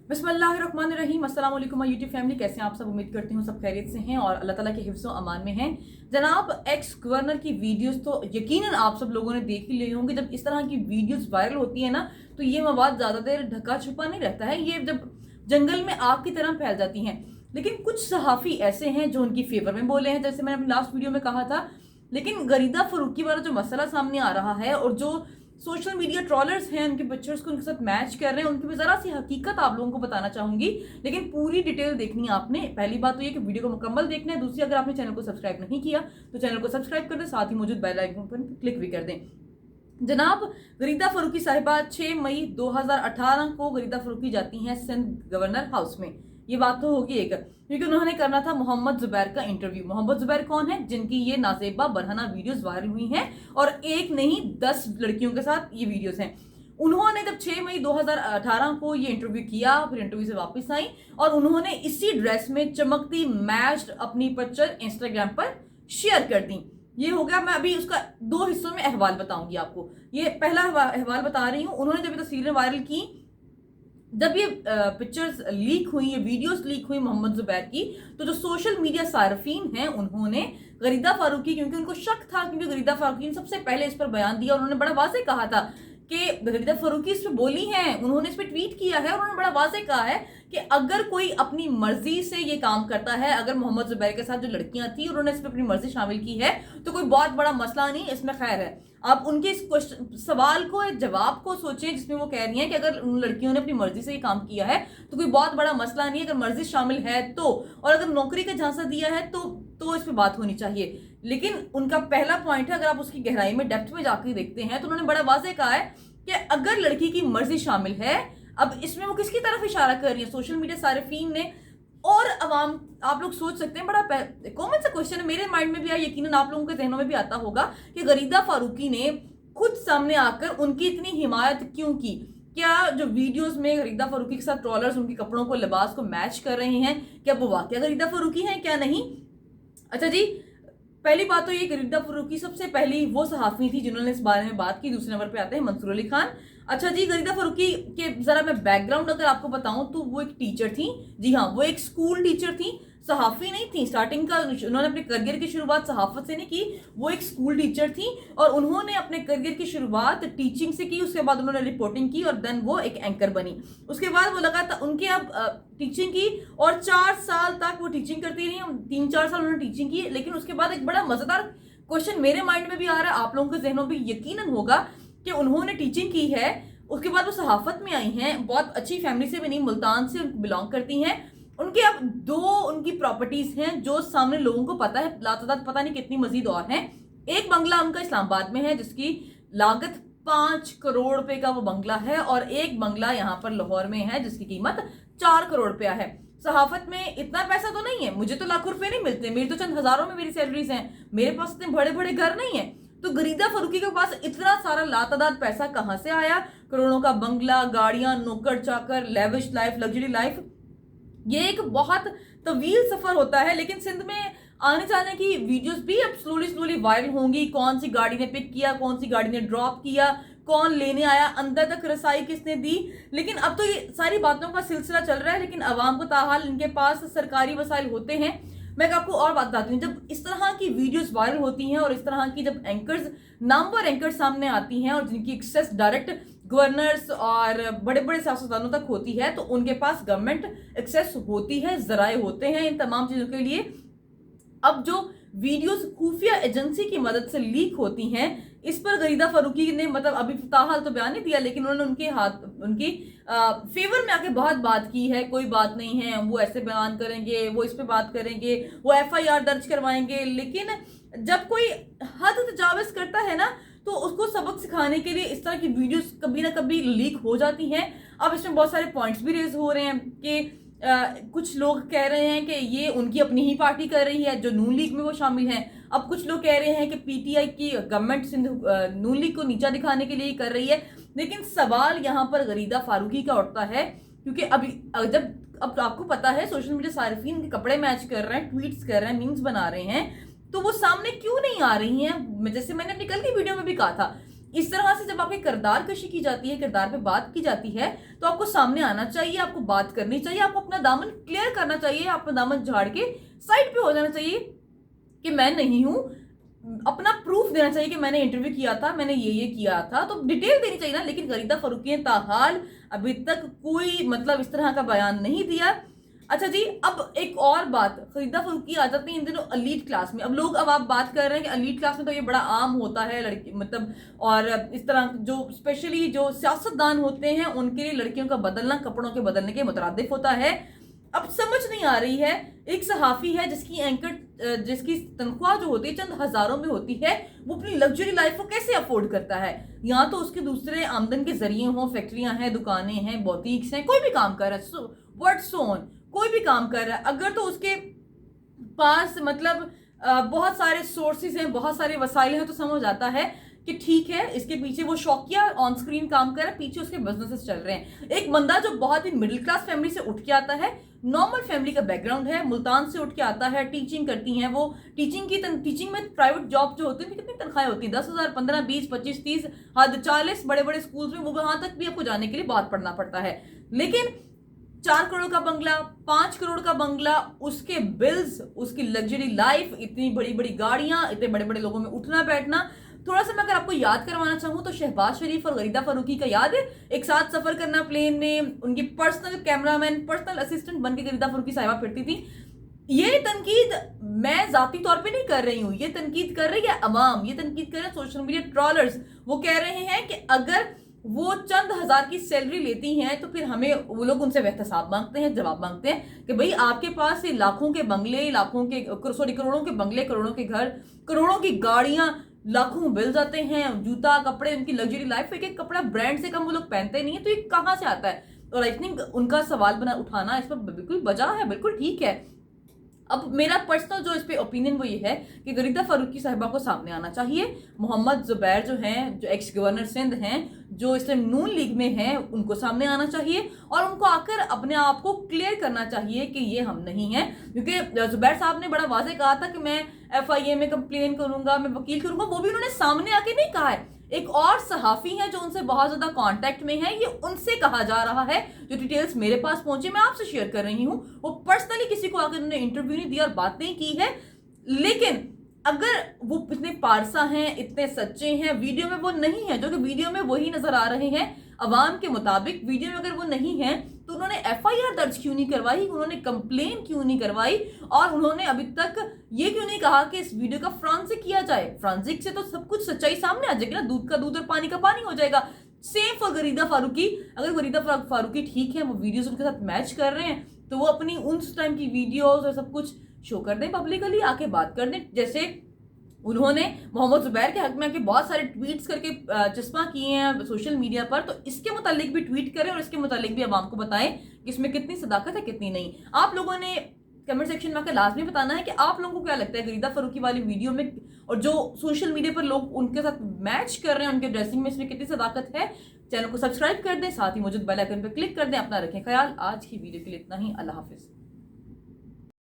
बिस्मिल्लाहिर्रहमानिर्रहीम। अस्सलाम वालेकुम माय यूट्यूब फैमिली, कैसे हैं आप सब। उम्मीद करती हूँ सब खैरियत से हैं और अल्लाह ताला के हिफ्ज़ व अमान में हैं। जनाब, एक्स गवर्नर की वीडियोस तो यकीनन आप सब लोगों ने देख ही ली होंगी। जब इस तरह की वीडियोस वायरल होती है ना, तो ये मवाद ज़्यादा देर ढका छुपा नहीं रहता है, ये जब जंगल में आग की तरह फैल जाती हैं। लेकिन कुछ सहाफ़ी ऐसे हैं जो उनकी फेवर में बोले हैं, जैसे मैंने अपनी लास्ट वीडियो में कहा था। लेकिन गरीदा फरूकी वाला जो मसला सामने आ रहा है और जो सोशल मीडिया ट्रॉलर्स हैं उनके पिक्चर्स को उनके साथ मैच कर रहे हैं, उनकी भी जरा सी हकीकत आप लोगों को बताना चाहूंगी। लेकिन पूरी डिटेल देखनी है आपने। पहली बात तो ये कि वीडियो को मुकम्मल देखना है। दूसरी, अगर आपने चैनल को सब्सक्राइब नहीं किया तो चैनल को सब्सक्राइब कर दें, साथ ही मौजूद बेल आइकन पर क्लिक भी कर दें। जनाब, गरीदा फरूकी साहिबा 6 मई 2018 को गरीदा फरूकी जाती हैं सिंध गवर्नर हाउस में। ये बात तो होगी एक, क्योंकि उन्होंने करना था मोहम्मद जुबैर का इंटरव्यू। मोहम्मद जुबैर कौन है, जिनकी ये नाजेबा बरहना वीडियोस वायरल हुई हैं और एक नहीं 10 लड़कियों के साथ ये वीडियोस हैं। उन्होंने जब 6 मई 2018 को ये इंटरव्यू किया, फिर इंटरव्यू से वापस आई और उन्होंने इसी ड्रेस में चमकती मैच्ड अपनी पिक्चर इंस्टाग्राम पर शेयर कर दी। ये हो गया। मैं अभी उसका 2 हिस्सों में अहवाल बताऊंगी आपको। ये पहला अहवाल बता रही हूँ। उन्होंने जब ये तस्वीरें वायरल की, जब ये पिक्चर्स लीक हुई, ये वीडियोस लीक हुई मोहम्मद जुबैर की, तो जो सोशल मीडिया सार्फिन हैं उन्होंने गरीदा फारूकी, क्योंकि उनको शक था, क्योंकि गरीदा फारूकी ने सबसे पहले इस पर बयान दिया और उन्होंने बड़ा वाज़ेह कहा था कि गरीदा फारूकी इस पर बोली हैं, उन्होंने इस पर ट्वीट किया है और उन्होंने बड़ा वाज़ेह कहा है कि अगर कोई अपनी मर्जी से ये काम करता है, अगर मोहम्मद जुबैर के साथ जो लड़कियां थी उन्होंने इस पर अपनी मर्जी शामिल की है, तो कोई बहुत बड़ा मसला नहीं, इसमें खैर है। आप उनके इस सवाल को, जवाब को सोचें जिसमें वो कह रही हैं कि अगर उन लड़कियों ने अपनी मर्जी से ये काम किया है तो कोई बहुत बड़ा मसला नहीं है, अगर मर्जी शामिल है तो, और अगर नौकरी का झांसा दिया है तो इस पर बात होनी चाहिए। लेकिन उनका पहला पॉइंट है, अगर आप उसकी गहराई में, डेप्थ में जाकर देखते हैं तो उन्होंने बड़ा वाज़ेह कहा है कि अगर लड़की की मर्जी शामिल है, अब इसमें वो किसकी तरफ इशारा कर रही है, सोशल मीडिया सारिफीन ने और अवाम। आप लोग सोच सकते हैं, बड़ा कॉमन सा क्वेश्चन है, मेरे माइंड में भी आया, यकीनन आप लोगों के जहनों में भी आता होगा कि गरीदा फारूकी ने खुद सामने आकर उनकी इतनी हिमायत क्यों की। क्या जो वीडियोस में गरीदा फारूकी के साथ ट्रॉलर्स उनके कपड़ों को, लिबास को मैच कर रहे हैं, क्या वो वाकई गरीदा फारूकी हैं, क्या नहीं। अच्छा जी, पहली बात तो ये, गरीदा फारूकी सबसे पहली वो सहाफ़ी थी जिन्होंने इस बारे में बात की। दूसरे नंबर पे आते हैं मंसूर अली खान। अच्छा जी, गरीदा फारूकी के जरा मैं बैकग्राउंड अगर आपको बताऊं तो वो एक टीचर थी। जी हाँ, वो एक स्कूल टीचर थी, सहाफ़ी नहीं थी। स्टार्टिंग का उन्होंने अपने करियर की शुरुआत सहाफ़त से नहीं की, वो एक स्कूल टीचर थी और उन्होंने अपने करियर की शुरुआत टीचिंग से की। उसके बाद उन्होंने रिपोर्टिंग की और देन वो एक एंकर बनी। उसके बाद वो लगा था उनके अब टीचिंग की और 4 साल तक वो टीचिंग करती रही। 3-4 साल उन्होंने टीचिंग की। लेकिन उसके बाद एक बड़ा मज़ेदार क्वेश्चन मेरे माइंड में भी आ रहा है, आप लोगों के जहनों में यकीनन होगा कि उन्होंने टीचिंग की है, उसके बाद वो सहाफ़त में आई हैं। बहुत अच्छी फैमिली से भी नहीं, मुल्तान से बिलोंग करती हैं। उनके अब 2 उनकी प्रॉपर्टीज हैं जो सामने लोगों को पता है, लातादाद पता नहीं कितनी मजीद और हैं। एक बंगला उनका इस्लामाबाद में है जिसकी लागत 5 करोड़ रुपए का वो बंगला है, और एक बंगला यहाँ पर लाहौर में है जिसकी कीमत 4 करोड़ रुपया है। सहाफत में इतना पैसा तो नहीं है, मुझे तो लाखों रुपए नहीं मिलते, मेरी तो चंद हजारों में मेरी सैलरीज हैं, मेरे पास इतने बड़े बड़े घर नहीं है। तो गरीदा फारूकी के पास इतना सारा लातादाद पैसा कहां से आया? करोड़ों का बंगला, गाड़ियां, नौकर चाकर, लेविश लाइफ, लग्जरी लाइफ। ये एक बहुत तवील सफर होता है। लेकिन सिंध में आने जाने की वीडियोस भी अब स्लोली वायरल होंगी। कौन सी गाड़ी ने पिक किया, कौन सी गाड़ी ने ड्रॉप किया, कौन लेने आया, अंदर तक रसाई किसने दी। लेकिन अब तो ये सारी बातों का सिलसिला चल रहा है, लेकिन अवाम को ताहाल इनके पास सरकारी वसाइल होते हैं। मैं आपको और बात बताती हूँ, जब इस तरह की वीडियोस वायरल होती हैं और इस तरह की जब एंकर्स, नामवर एंकर्स सामने आती हैं और जिनकी एक्सेस डायरेक्ट गवर्नर्स और बड़े बड़े सियासतदानों तक होती है, तो उनके पास गवर्नमेंट एक्सेस होती है, जराए होते हैं इन तमाम चीज़ों के लिए। अब जो वीडियोस खुफिया एजेंसी की मदद से लीक होती हैं, इस पर गरीदा फारूकी ने मतलब अभी ताहाल तो बयान नहीं दिया, लेकिन उन्होंने उनकी फेवर में आके बहुत बात की है। कोई बात नहीं है, वो ऐसे बयान करेंगे, वो इस पे बात करेंगे, वो FIR दर्ज करवाएंगे। लेकिन जब कोई हद तजावज़ करता है ना, तो उसको सबक सिखाने के लिए इस तरह की वीडियोस कभी ना कभी लीक हो जाती हैं। अब इसमें बहुत सारे पॉइंट्स भी रेज हो रहे हैं कि कुछ लोग कह रहे हैं कि ये उनकी अपनी ही पार्टी कर रही है जो नून लीग में वो शामिल हैं। अब कुछ लोग कह रहे हैं कि PTI की गवर्नमेंट सिंध नून लीग को नीचा दिखाने के लिए कर रही है। लेकिन सवाल यहाँ पर गरीदा फारूकी का उठता है, क्योंकि अभी अब आपको पता है सोशल मीडिया सारिफीन के कपड़े मैच कर रहे हैं, ट्वीट्स कर रहे हैं, मीम्स बना रहे हैं, तो वो सामने क्यों नहीं आ रही हैं? जैसे मैंने अपनी कल की वीडियो में भी कहा था इस तरह से जब आपकी किरदार कशी की जाती है, किरदार पे बात की जाती है, तो आपको सामने आना चाहिए, आपको बात करनी चाहिए, आपको अपना दामन क्लियर करना चाहिए, अपना दामन झाड़ के साइड पे हो जाना चाहिए कि मैं नहीं हूं, अपना प्रूफ देना चाहिए कि मैंने इंटरव्यू किया था, मैंने ये किया था, तो डिटेल देनी चाहिए ना। लेकिन गरीदा फरूकी ने ताहाल अभी तक कोई मतलब इस तरह का बयान नहीं दिया। अच्छा जी, अब एक और बात, गरीदा फरूकी आ जाती है इन दिनों एलीट क्लास में। अब आप बात कर रहे हैं कि एलीट क्लास में तो ये बड़ा आम होता है लड़की मतलब, और इस तरह जो स्पेशली जो सियासतदान होते हैं उनके लिए लड़कियों का बदलना कपड़ों के बदलने के मुतरादिफ होता है। अब समझ नहीं आ रही है, एक सहाफी है जिसकी तनख्वाह जो होती है चंद हजारों में होती है, वो अपनी लग्जरी लाइफ को कैसे अफोर्ड करता है। यहाँ तो उसके दूसरे आमदन के जरिए हों, फैक्ट्रियां हैं, दुकानें हैं, बोतीक्स हैं, कोई भी काम कर रहा है, व्हाट सो ऑन, कोई भी काम कर रहा है, अगर तो उसके पास मतलब बहुत सारे सोर्सेज हैं, बहुत सारे वसाइल हैं, तो समझ आता है कि ठीक है, इसके पीछे वो शौकिया ऑन स्क्रीन काम कर रहा है, पीछे उसके बिजनेसेस चल रहे हैं। एक बंदा जो बहुत ही मिडिल क्लास फैमिली से उठ के आता है, नॉर्मल फैमिली का बैकग्राउंड है, मुल्तान से उठ के आता है, टीचिंग करती हैं वो, टीचिंग में प्राइवेट जॉब जो होती है कितनी तनख्वाहें होती है, 10,000, 15, 20, 25, 30, हद 40, बड़े बड़े स्कूल में वो वहां तक भी आपको जाने के लिए बहुत पढ़ना पड़ता है। लेकिन 4 करोड़ का बंगला, 5 करोड़ का बंगला, उसके बिल्स, उसकी लग्जरी लाइफ, इतनी बड़ी बड़ी गाड़ियां, इतने बड़े बड़े लोगों में उठना बैठना। थोड़ा सा मैं अगर आपको याद करवाना चाहूँ तो शहबाज शरीफ और गरीदा फरूकी का याद है, एक साथ सफर करना प्लेन में, उनकी पर्सनल कैमरामैन, पर्सनल असिस्टेंट बन के गरीदा फरूकी साहिबा फिरती थी। ये तनकीद मैं जाती तौर पे नहीं कर रही हूँ, ये तनकीद कर रही है अवाम, ये तनकीद कर रहे हैं सोशल मीडिया ट्रॉलर्स। वो कह रहे हैं कि अगर वो चंद हजार की सैलरी लेती हैं तो फिर हमें, वो लोग उनसे एहतसाब मांगते हैं, जवाब मांगते हैं कि भाई आपके पास ये लाखों के बंगले, करोड़ों के बंगले, करोड़ों के घर, करोड़ों की गाड़ियां, लाखों बिल जाते हैं, जूता, कपड़े, उनकी लग्जरी लाइफ, एक एक कपड़ा ब्रांड से कम वो लोग पहनते नहीं है, तो ये कहाँ से आता है। और आई थिंक उनका सवाल उठाना इस पर बिल्कुल वजह है, बिल्कुल ठीक है। अब मेरा पर्सनल जो इस पे ओपिनियन वो ये है कि गरीदा फरूकी साहिबा को सामने आना चाहिए। मोहम्मद जुबैर जो हैं, जो एक्स गवर्नर सिंध हैं, जो इस टाइम नून लीग में हैं, उनको सामने आना चाहिए और उनको आकर अपने आप को क्लियर करना चाहिए कि ये हम नहीं हैं। क्योंकि जुबैर साहब ने बड़ा वाज़ेह कहा था कि मैं FIA में कंप्लेन करूंगा, मैं वकील करूंगा, वो भी उन्होंने सामने आके नहीं कहा है। एक और सहाफी हैं जो उनसे बहुत ज्यादा कांटेक्ट में है, ये उनसे कहा जा रहा है, जो डिटेल्स मेरे पास पहुंचे मैं आपसे शेयर कर रही हूं। वो पर्सनली किसी को आकर उन्होंने इंटरव्यू नहीं दिया और बात नहीं की है। लेकिन अगर वो इतने पारसा हैं, इतने सच्चे हैं, वीडियो में वो नहीं है, जो कि वीडियो में वही नजर आ रहे हैं अवाम के मुताबिक, वीडियो में अगर वो नहीं है तो उन्होंने FIR दर्ज क्यों नहीं करवाई, उन्होंने कंप्लेन क्यों नहीं करवाई, और उन्होंने अभी तक ये क्यों नहीं कहा कि इस वीडियो का फ्रांसिक किया जाए। फ्रांसिक से तो सब कुछ सच्चाई सामने आ जाएगी ना, दूध का दूध और पानी का पानी हो जाएगा। सेम फॉर गरीदा फारूकी, अगर गरीदा फारूकी ठीक है, वो वीडियोस उनके साथ मैच कर रहे हैं, तो वो अपनी उस टाइम की वीडियोस और सब कुछ शो कर दें पब्लिकली, आके बात कर दें। जैसे उन्होंने मोहम्मद जुबैर के हक में आके बहुत सारे ट्वीट्स करके चस्पा किए हैं सोशल मीडिया पर, तो इसके मुतालिक भी ट्वीट करें और इसके मुतालिक भी आवाम को बताएं कि इसमें कितनी सदाकत है, कितनी नहीं। आप लोगों ने कमेंट सेक्शन में आकर लाजमी बताना है कि आप लोगों को क्या लगता है गरीदा फरूकी वाली वीडियो में और जो सोशल मीडिया पर लोग उनके साथ मैच कर रहे हैं, उनके ड्रेसिंग में, इसमें कितनी सदाकत है। चैनल को सब्सक्राइब कर दें, साथ ही मौजूद बेल आइकन पर क्लिक कर दें। अपना रखें ख्याल। आज की वीडियो के लिए इतना ही। अल्लाह हाफिज।